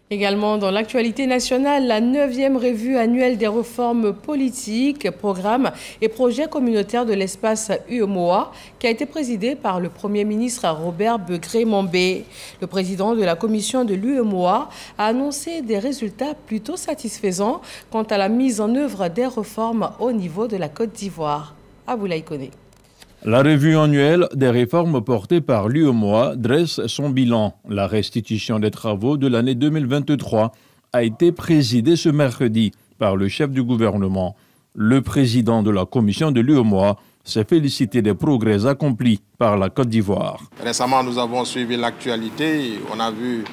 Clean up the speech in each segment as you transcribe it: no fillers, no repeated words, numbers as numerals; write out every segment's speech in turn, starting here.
Également dans l'actualité nationale, la 9e revue annuelle des réformes politiques, programmes et projets communautaires de l'espace UEMOA qui a été présidée par le Premier ministre Robert Begré-Mombé. Le président de la commission de l'UEMOA a annoncé des résultats plutôt satisfaisants quant à la mise en œuvre des réformes au niveau de la Côte d'Ivoire. Aboulaye Koné. La revue annuelle des réformes portées par l'UEMOA dresse son bilan. La restitution des travaux de l'année 2023 a été présidée ce mercredi par le chef du gouvernement. Le président de la commission de l'UEMOA s'est félicité des progrès accomplis par la Côte d'Ivoire. Récemment, nous avons suivi l'actualité. On a vu,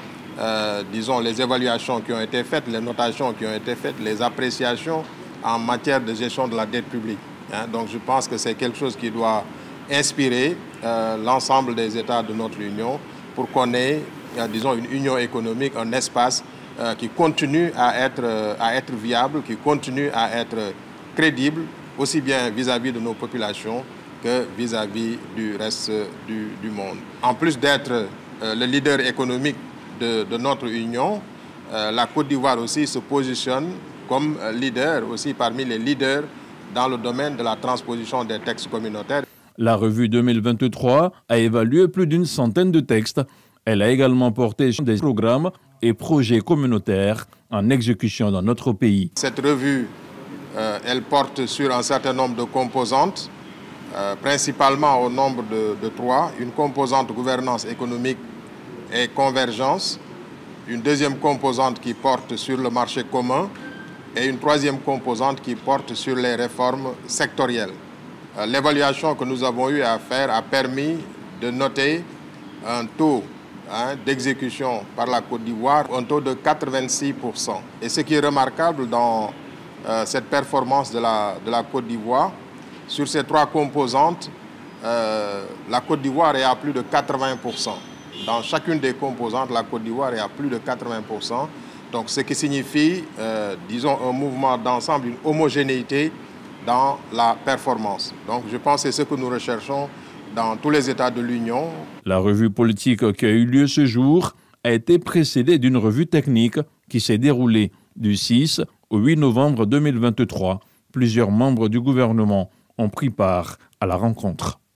les évaluations qui ont été faites, les notations qui ont été faites, les appréciations en matière de gestion de la dette publique. Donc je pense que c'est quelque chose qui doit inspirer l'ensemble des États de notre Union pour qu'on ait, une union économique, un espace qui continue à être viable, qui continue à être crédible, aussi bien vis-à-vis de nos populations que vis-à-vis du reste du monde. En plus d'être le leader économique de notre Union, la Côte d'Ivoire aussi se positionne comme leader aussi parmi les leaders dans le domaine de la transposition des textes communautaires. La revue 2023 a évalué plus d'une centaine de textes. Elle a également porté des programmes et projets communautaires en exécution dans notre pays. Cette revue, elle porte sur un certain nombre de composantes, principalement au nombre de 3. Une composante gouvernance économique et convergence, une deuxième composante qui porte sur le marché commun, et une troisième composante qui porte sur les réformes sectorielles. L'évaluation que nous avons eu à faire a permis de noter un taux d'exécution par la Côte d'Ivoire, un taux de 86%. Et ce qui est remarquable dans cette performance de la Côte d'Ivoire, sur ces 3 composantes, la Côte d'Ivoire est à plus de 80%. Dans chacune des composantes, la Côte d'Ivoire est à plus de 80%. Donc, ce qui signifie, un mouvement d'ensemble, une homogénéité dans la performance. Donc, je pense que c'est ce que nous recherchons dans tous les États de l'Union. La revue politique qui a eu lieu ce jour a été précédée d'une revue technique qui s'est déroulée du 6 au 8 novembre 2023. Plusieurs membres du gouvernement ont pris part à la rencontre.